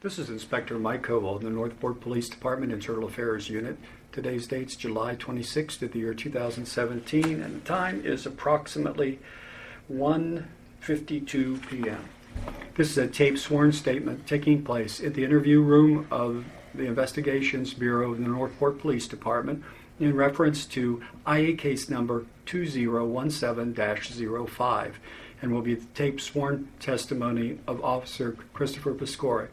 This is Inspector Mike Covell of the Northport Police Department Internal Affairs Unit. Today's date's July 26th of the year 2017, and the time is approximately 1:52 p.m. This is a taped sworn statement taking place at the interview room of the Investigations Bureau of the Northport Police Department in reference to IA case number 2017-05, and will be the taped sworn testimony of Officer Christopher Piscorik.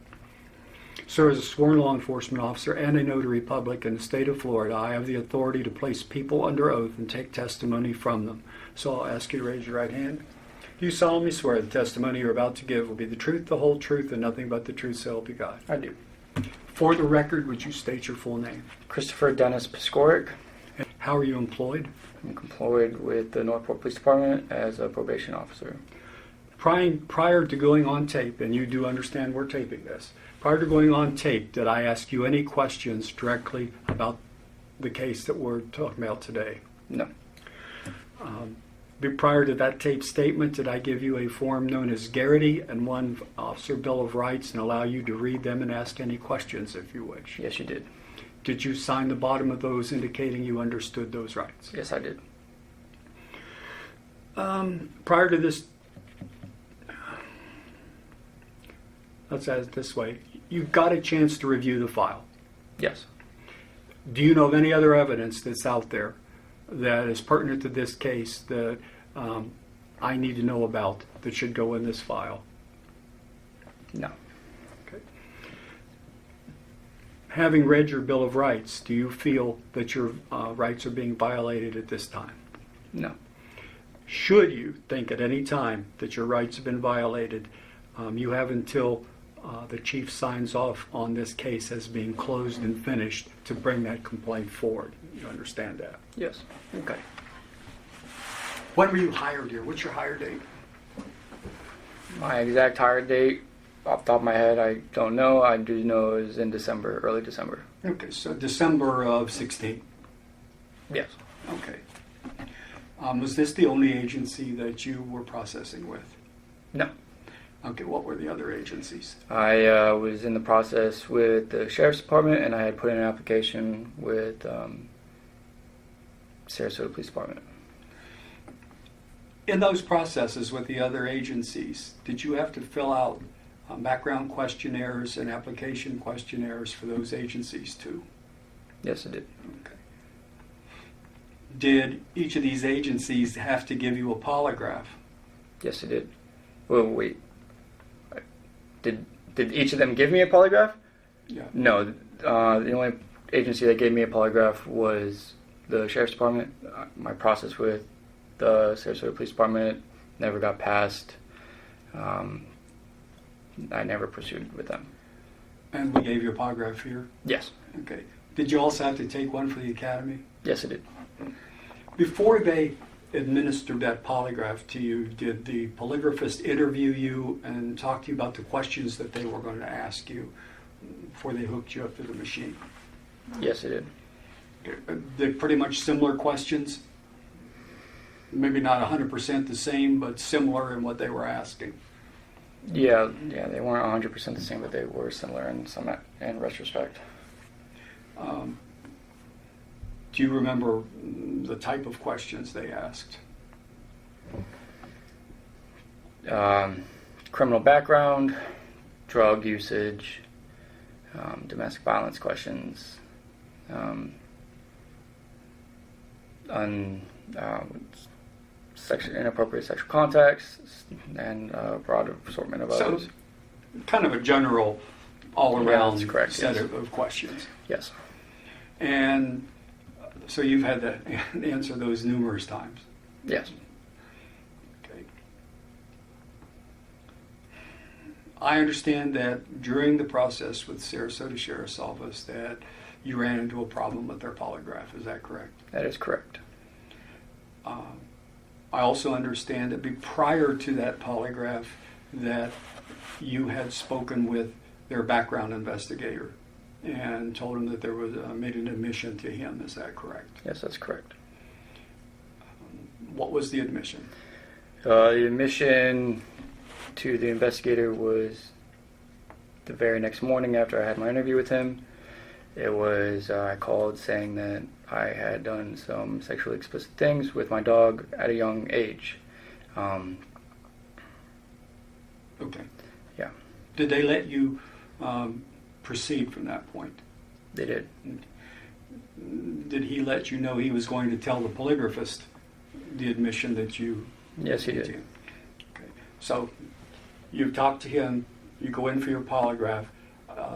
Sir, as a sworn law enforcement officer and a notary public in the state of Florida, I have the authority to place people under oath and take testimony from them. So I'll ask you to raise your right hand. Do you solemnly swear the testimony you're about to give will be the truth, the whole truth, and nothing but the truth, so help you God? I do. For the record, would you state your full name? Christopher Dennis Piscorik. And how are you employed? I'm employed with the Northport Police Department as a probation officer. Prior to going on tape, and you do understand we're taping this, prior to going on tape, did I ask you any questions directly about the case that we're talking about today? No. Prior to that tape statement, did I give you a form known as Garrity and one Officer Bill of Rights and allow you to read them and ask any questions if you wish? Yes, you did. Did you sign the bottom of those indicating you understood those rights? Yes, I did. Prior to this, let's ask it this way, you got a chance to review the file. Yes. Do you know of any other evidence that's out there that is pertinent to this case that I need to know about that should go in this file? No. Okay. Having read your Bill of Rights, do you feel that your rights are being violated at this time? No. Should you think at any time that your rights have been violated, you have until the chief signs off on this case as being closed and finished to bring that complaint forward. You understand that? Yes. Okay. When were you hired here? What's your hire date? My exact hire date, off the top of my head, I don't know. I do know it was in December, early December. Okay, so December of 16. Yes. Okay. Was this the only agency that you were processing with? No. Okay, what were the other agencies? I was in the process with the Sheriff's Department, and I had put in an application with Sarasota Police Department. In those processes with the other agencies, did you have to fill out background questionnaires and application questionnaires for those agencies too? Yes, I did. Okay. Did each of these agencies have to give you a polygraph? Yes, I did. Well, wait. Did each of them give me a polygraph? Yeah. No. The only agency that gave me a polygraph was the Sheriff's Department. My process with the Sarasota Police Department never got passed. I never pursued with them. And we gave you a polygraph here? Yes. Okay. Did you also have to take one for the academy? Yes, I did. Before they administered that polygraph to you, did the polygraphist interview you and talk to you about the questions that they were going to ask you before they hooked you up to the machine? Yes, I did. They're pretty much similar questions? Maybe not 100% the same, but similar in what they were asking? Yeah, they weren't 100% the same, but they were similar in retrospect. Do you remember the type of questions they asked? Criminal background, drug usage, domestic violence questions, inappropriate sexual contacts, and a broad assortment of others. So, kind of a general, all-around set yes. of questions. Yes. And so you've had to answer those numerous times? Yes. Okay. I understand that during the process with Sarasota Sheriff's Office that you ran into a problem with their polygraph. Is that correct? That is correct. I also understand that prior to that polygraph that you had spoken with their background investigator and told him that there was made an admission to him. Is that correct? Yes, that's correct. What was the admission? The admission to the investigator was the very next morning after I had my interview with him, it was I called saying that I had done some sexually explicit things with my dog at a young age. Okay. Yeah. Did they let you proceed from that point? They did. Did he let you know he was going to tell the polygraphist the admission that you... Yes, he did. Okay. So you talked to him, you go in for your polygraph.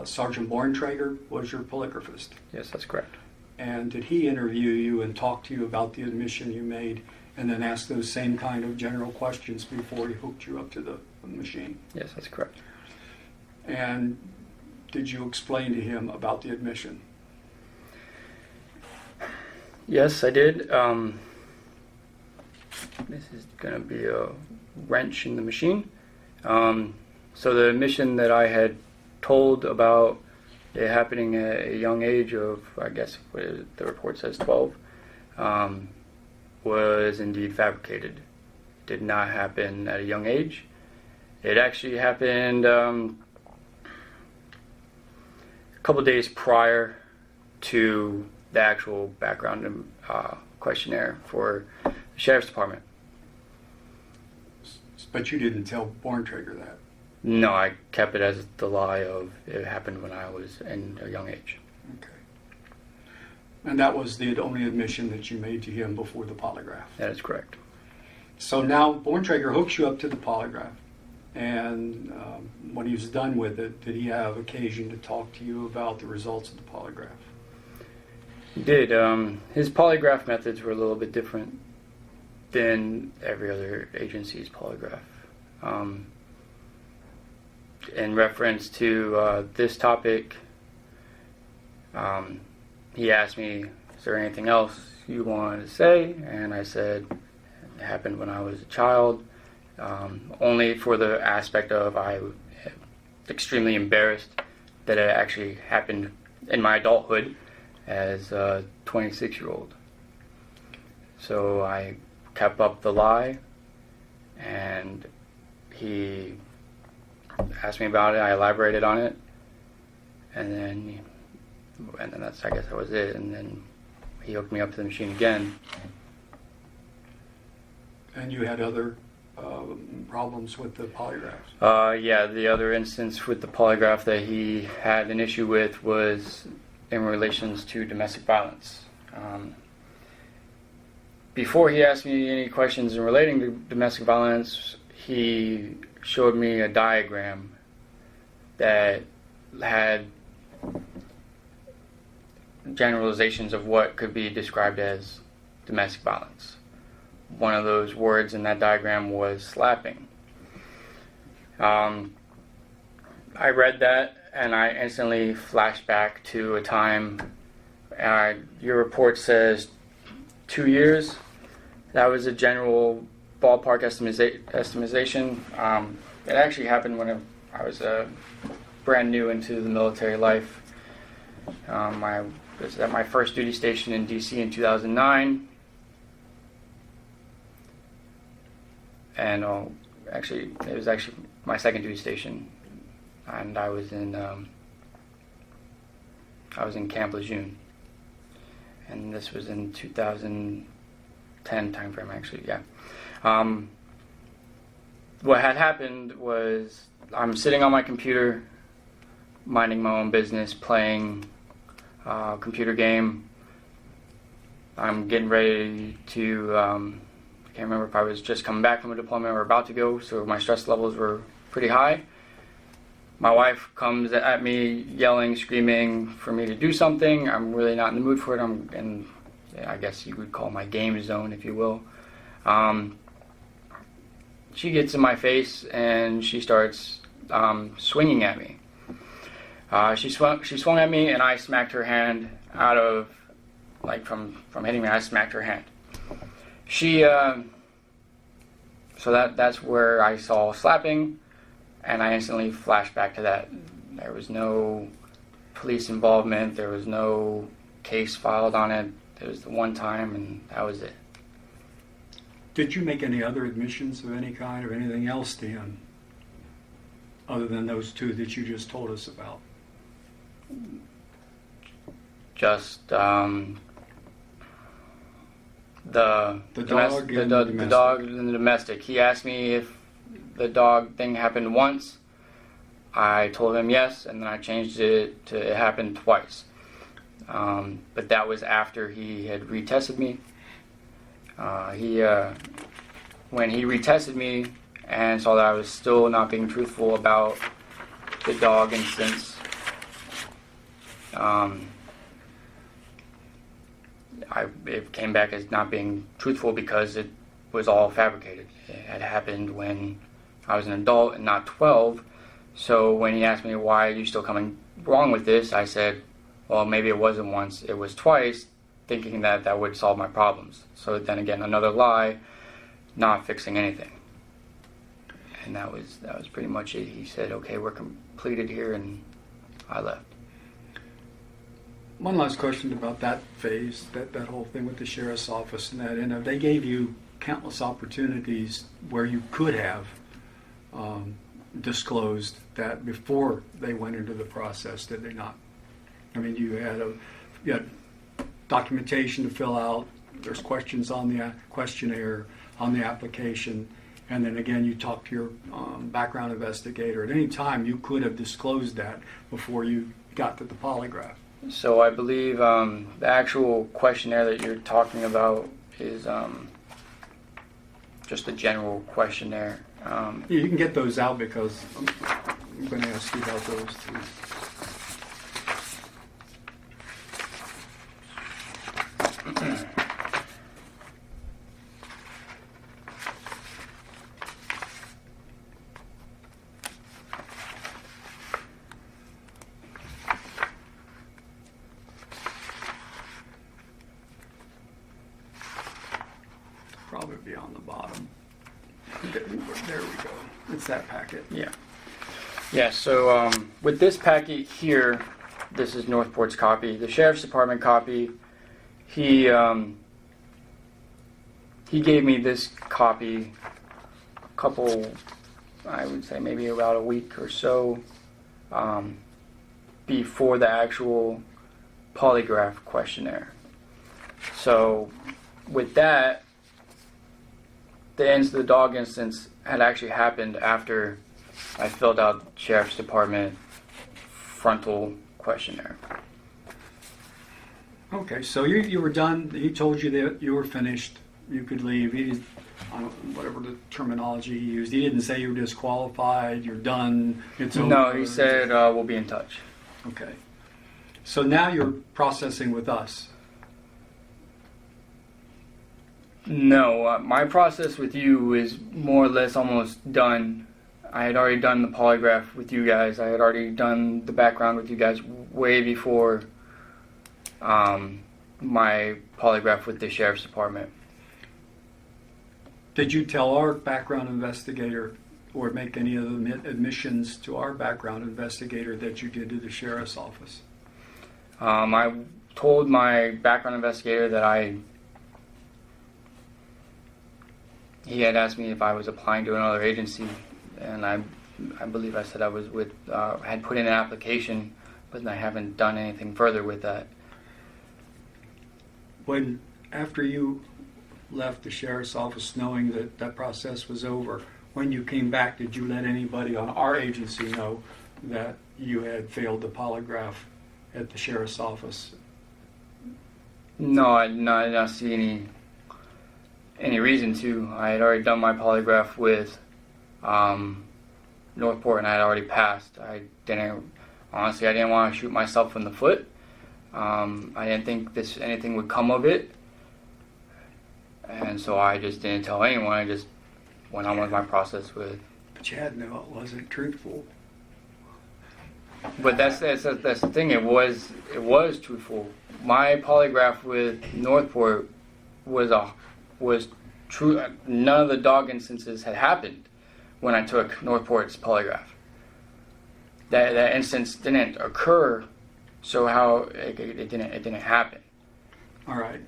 Sergeant Borntrager was your polygraphist. Yes, that's correct. And did he interview you and talk to you about the admission you made and then ask those same kind of general questions before he hooked you up to the machine? Yes, that's correct. And did you explain to him about the admission? Yes, I did. This is going to be a wrench in the machine. So the admission that I had told about it happening at a young age of, I guess the report says 12, was indeed fabricated. Did not happen at a young age. It actually happened a couple days prior to the actual background questionnaire for the Sheriff's Department. But you didn't tell Borntrager that? No, I kept it as the lie of it happened when I was in a young age. Okay. And that was the only admission that you made to him before the polygraph? That is correct. So now Borntrager hooks you up to the polygraph. And when he was done with it, did he have occasion to talk to you about the results of the polygraph? He did. His polygraph methods were a little bit different than every other agency's polygraph. In reference to this topic, he asked me, is there anything else you wanted to say? And I said, it happened when I was a child, only for the aspect of I was extremely embarrassed that it actually happened in my adulthood as a 26-year-old. So I kept up the lie, and he asked me about it. I elaborated on it, and then that's, I guess that was it. And then he hooked me up to the machine again. And you had other problems with the polygraphs? Yeah, the other instance with the polygraph that he had an issue with was in relations to domestic violence. Before he asked me any questions in relating to domestic violence, he showed me a diagram that had generalizations of what could be described as domestic violence. One of those words in that diagram was slapping. I read that and I instantly flashed back to a time, your report says 2 years. That was a general ballpark estimation. It actually happened when I was brand new into the military life. I was at my first duty station in D.C. in 2009. And actually, it was actually my second duty station. And I was in Camp Lejeune. And this was in 2010 timeframe, actually, yeah. What had happened was I'm sitting on my computer, minding my own business, playing a computer game. I'm getting ready to, I can't remember if I was just coming back from a deployment or about to go, so my stress levels were pretty high. My wife comes at me yelling, screaming for me to do something. I'm really not in the mood for it. I'm in, I guess you would call my game zone, if you will. She gets in my face and she starts swinging at me. She swung at me and I smacked her hand out of, like from hitting me, I smacked her hand. So that's where I saw slapping, and I instantly flashed back to that. There was no police involvement, there was no case filed on it. It was the one time and that was it. Did you make any other admissions of any kind or anything else to him? other than those two that you just told us about? Just the The dog and the the dog and the domestic. He asked me if the dog thing happened once. I told him yes, and then I changed it to it happened twice. But that was after he had retested me. When he retested me and saw that I was still not being truthful about the dog instance, it came back as not being truthful because it was all fabricated. It had happened when I was an adult and not 12. So when he asked me, why are you still coming wrong with this, I said, well, maybe it wasn't once, it was twice, thinking that that would solve my problems. So then again, another lie, not fixing anything. And that was pretty much it. He said, okay, we're completed here, and I left. One last question about that phase, that whole thing with the sheriff's office and that. And they gave you countless opportunities where you could have disclosed that before they went into the process, did they not? I mean, you had documentation to fill out. There's questions on the questionnaire, on the application, and then again, you talk to your background investigator. At any time, you could have disclosed that before you got to the polygraph. So I believe the actual questionnaire that you're talking about is just a general questionnaire. Yeah, you can get those out because I'm going to ask you about those too. Probably be on the bottom. There we go. It's that packet. Yeah. Yeah, so with this packet here, this is Northport's copy. The Sheriff's Department copy, he gave me this copy a couple, I would say maybe about a week or so before the actual polygraph questionnaire. So with that, the dog instance had actually happened after I filled out Sheriff's Department frontal questionnaire. Okay, so you were done. He told you that you were finished. You could leave. He didn't, whatever the terminology he used. He didn't say you were disqualified. You're done. It's over. No, he said we'll be in touch. Okay. So now you're processing with us. No, my process with you is more or less almost done. I had already done the polygraph with you guys. I had already done the background with you guys way before my polygraph with the Sheriff's Department. Did you tell our background investigator or make any of the admissions to our background investigator that you did to the Sheriff's office? I told my background investigator that he had asked me if I was applying to another agency, and I believe I said I was with, had put in an application, but I haven't done anything further with that. When, after you left the Sheriff's office knowing that that process was over, when you came back, did you let anybody on our agency know that you had failed the polygraph at the Sheriff's office? No, I did not see any reason to. I had already done my polygraph with Northport, and I had already passed. I didn't want to shoot myself in the foot. I didn't think anything would come of it, and so I just didn't tell anyone. I just went on with my process with. But you had to know it wasn't truthful. But that's the thing. It was truthful. My polygraph with Northport was true. None of the dog instances had happened when I took Northport's polygraph. That instance didn't occur, so how it didn't happen. All right.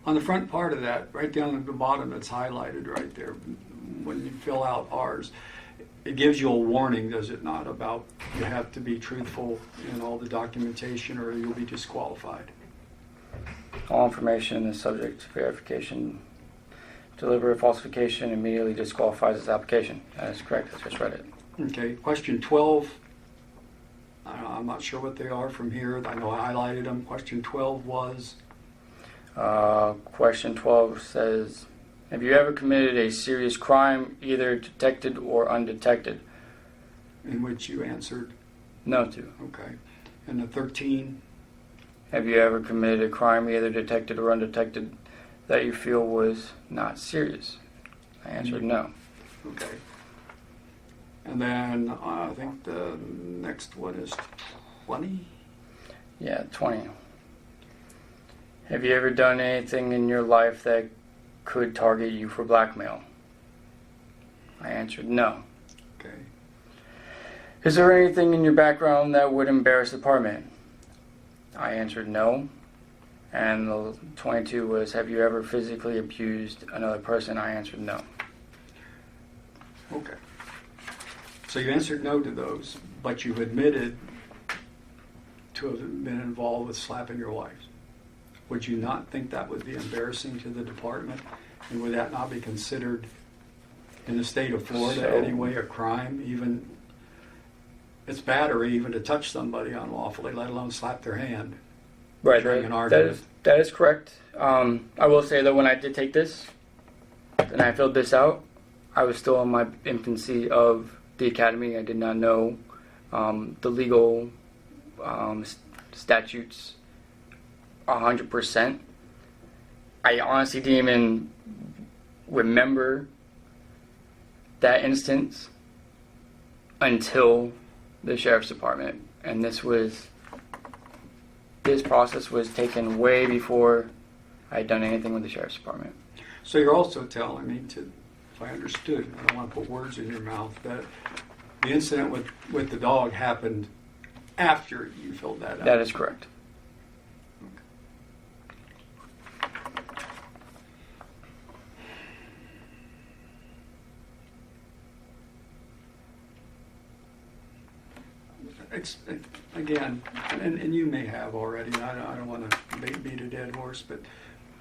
On the front part of that, right down at the bottom, it's highlighted right there. When you fill out ours, it gives you a warning, does it not, about you have to be truthful in all the documentation or you'll be disqualified. All information is subject to verification. Deliberate falsification immediately disqualifies this application. That is correct. I just read it. Okay, question 12. I'm not sure what they are from here. I know I highlighted them. Question 12 was? Question 12 says, have you ever committed a serious crime, either detected or undetected? In which you answered? No to. Okay. And the 13? Have you ever committed a crime, either detected or undetected, that you feel was not serious? I answered no. Okay. And then I think the next one is 20? Yeah, 20. Have you ever done anything in your life that could target you for blackmail? I answered no. Okay. Is there anything in your background that would embarrass the department? I answered no. And the 22 was, have you ever physically abused another person? I answered no. Okay. So you answered no to those, but you admitted to have been involved with slapping your wife. Would you not think that would be embarrassing to the department? And would that not be considered, in the state of Florida anyway, a crime? Even, it's battery even to touch somebody unlawfully, let alone slap their hand. Right, during an argument. that is correct. I will say that when I did take this, and I filled this out, I was still in my infancy of the academy. I did not know the legal statutes 100%. I honestly didn't even remember that instance until the sheriff's department, and this process was taken way before I had done anything with the sheriff's department. So you're also telling me, if I understood, I don't want to put words in your mouth, that the incident with the dog happened after you filled that out? That is correct. Again, and you may have already, and I don't want to beat a dead horse, but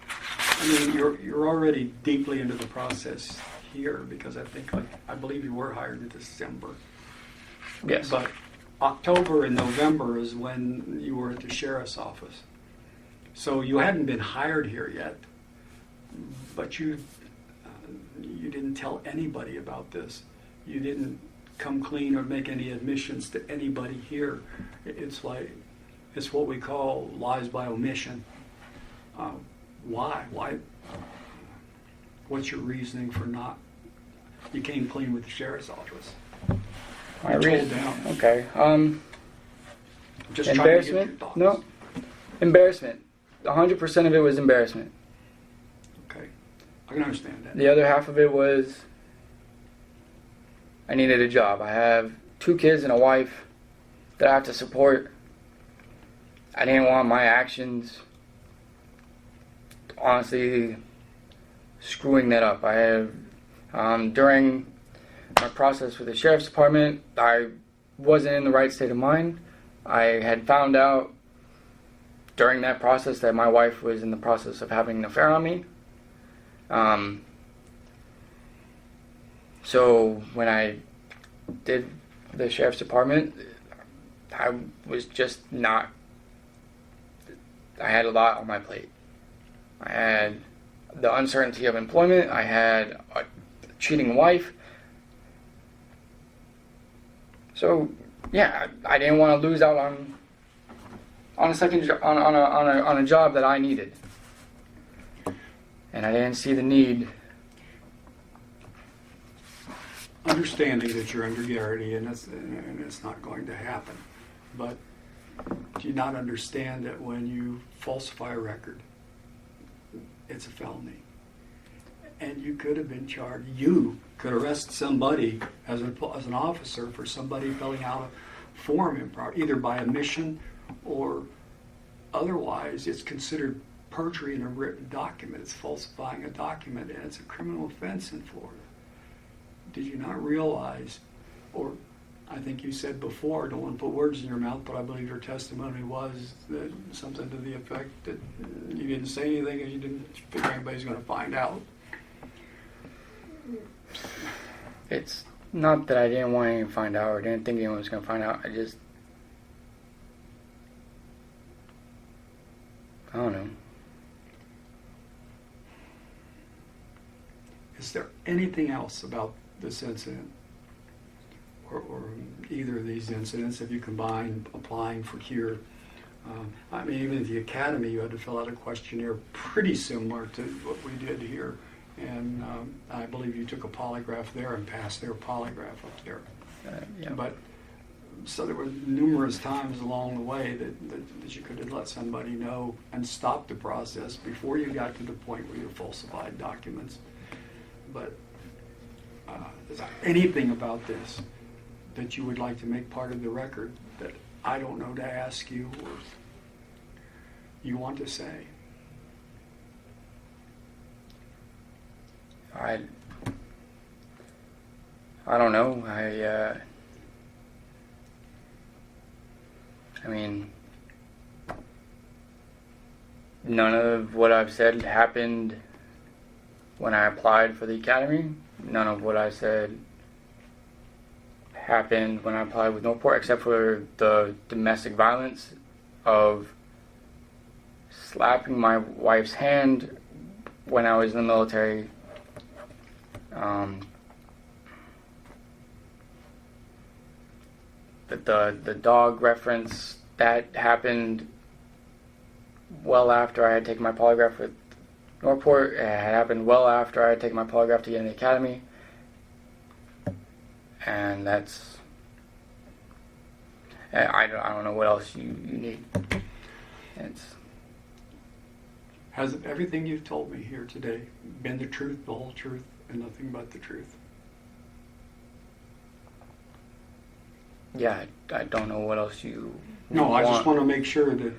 I mean, you're already deeply into the process here, because I believe you were hired in December. Yes. But October and November is when you were at the sheriff's office. So you hadn't been hired here yet, but you didn't tell anybody about this. You didn't come clean or make any admissions to anybody here. It's what we call lies by omission. Why? What's your reasoning for not? You came clean with the sheriff's office. My reason. Okay. Just trying to get your embarrassment? thoughts. No. Embarrassment. 100% of it was embarrassment. Okay, I can understand that. The other half of it was I needed a job. I have 2 kids and a wife that I have to support. I didn't want my actions, honestly, screwing that up. I have, during my process with the sheriff's department, I wasn't in the right state of mind. I had found out during that process that my wife was in the process of having an affair on me. So when I did the sheriff's department, I was just not, I had a lot on my plate. I had the uncertainty of employment, I had a cheating wife. So yeah, I didn't want to lose out on a job that I needed. And I didn't see the need. Understanding that you're under guarantee and it's not going to happen. But do you not understand that when you falsify a record, it's a felony? And you could have been charged. You could arrest somebody as an officer for somebody filling out a form improper, either by omission or otherwise. It's considered perjury in a written document. It's falsifying a document, and it's a criminal offense in Florida. Did you not realize, or I think you said before, don't want to put words in your mouth, but I believe your testimony was that something to the effect that you didn't say anything and you didn't figure anybody's going to find out. It's not that I didn't want anyone to find out or didn't think anyone was going to find out. I don't know. Is there anything else about this incident, or either of these incidents, if you combine applying for cure? I mean, even at the academy, you had to fill out a questionnaire pretty similar to what we did here. And I believe you took a polygraph there and passed their polygraph up there. Yeah. But so there were numerous times along the way that you could have let somebody know and stopped the process before you got to the point where you falsified documents. But is there anything about this that you would like to make part of the record that I don't know to ask you or you want to say? I don't know. I mean, none of what I've said happened when I applied for the academy. None of what I said happened when I applied with Northport, except for the domestic violence of slapping my wife's hand when I was in the military. The dog reference, that happened well after I had taken my polygraph with Northport. It had happened well after I had taken my polygraph to get in the academy. And that's... I don't know what else you need. Has everything you've told me here today been the truth, the whole truth, and nothing but the truth? Yeah, I don't know what else you No, want. I just want to make sure that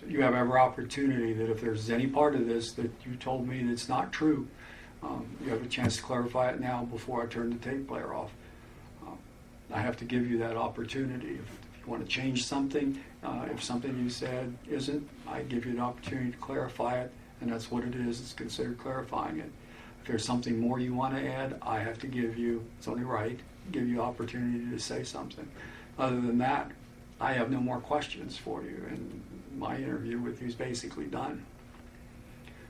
you have every opportunity that if there's any part of this that you told me that's not true, you have a chance to clarify it now before I turn the tape player off. I have to give you that opportunity. If you want to change something, if something you said isn't, I give you an opportunity to clarify it, and that's what it is. It's considered clarifying it. If there's something more you want to add, I have to give you, it's only right, give you opportunity to say something. Other than that, I have no more questions for you, and my interview with you is basically done.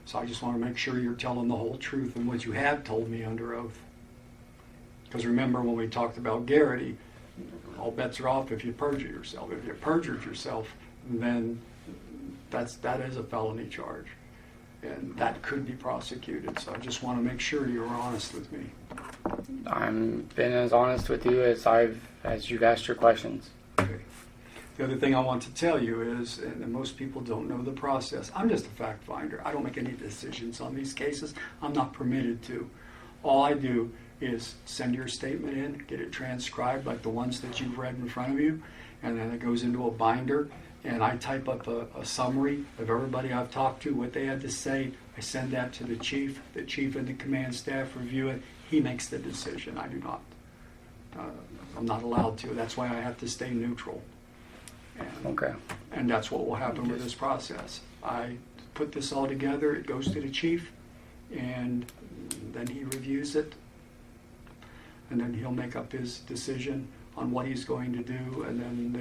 So I just want to make sure you're telling the whole truth and what you have told me under oath. Because remember when we talked about Garrity, all bets are off if you perjure yourself. If you perjured yourself, then that is a felony charge. And that could be prosecuted. So I just want to make sure you're honest with me. I'm been as honest with you as you've asked your questions. Okay. The other thing I want to tell you is, and most people don't know the process, I'm just a fact finder. I don't make any decisions on these cases. I'm not permitted to. All I do is send your statement in, get it transcribed like the ones that you've read in front of you, and then it goes into a binder, and I type up a summary of everybody I've talked to, what they had to say. I send that to the chief and the command staff review it. He makes the decision. I do not. I'm not allowed to. That's why I have to stay neutral. Okay. And that's what will happen with this process. I put this all together, it goes to the chief, and then he reviews it, and then he'll make up his decision on what he's going to do, and then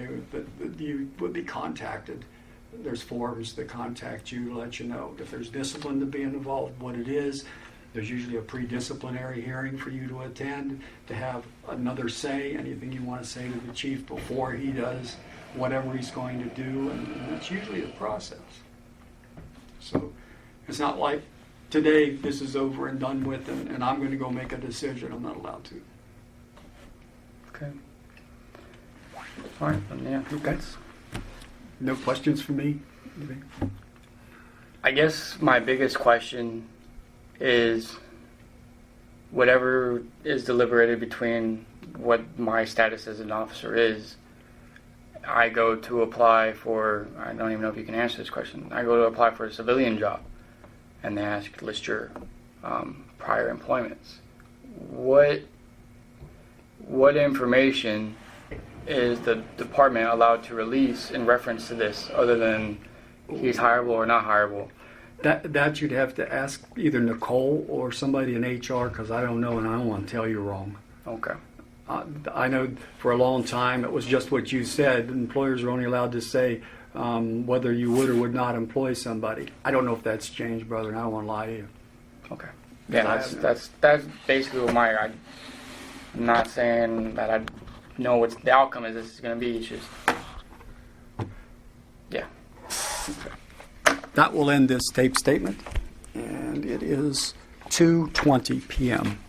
you would be contacted. There's forms that contact you to let you know if there's discipline to be involved, what it is. There's usually a pre-disciplinary hearing for you to attend, to have another say, anything you want to say to the chief before he does whatever he's going to do, and that's usually the process. So it's not like today this is over and done with and I'm going to go make a decision. I'm not allowed to. Okay. All right. Yeah. Okay. No questions for me? I guess my biggest question is whatever is deliberated between what my status as an officer is I go to apply for, I don't even know if you can answer this question. I go to apply for a civilian job, and they ask, list your prior employments. What information is the department allowed to release in reference to this, other than he's hireable or not hireable? That you'd have to ask either Nicole or somebody in HR, because I don't know and I don't want to tell you wrong. Okay. I know for a long time it was just what you said. Employers are only allowed to say whether you would or would not employ somebody. I don't know if that's changed, brother, and I don't want to lie to you. Okay. Yeah, that's basically what I'm not saying that I know what the outcome is. This is going to be. It's just, yeah. That will end this tape statement, and it is 2:20 p.m.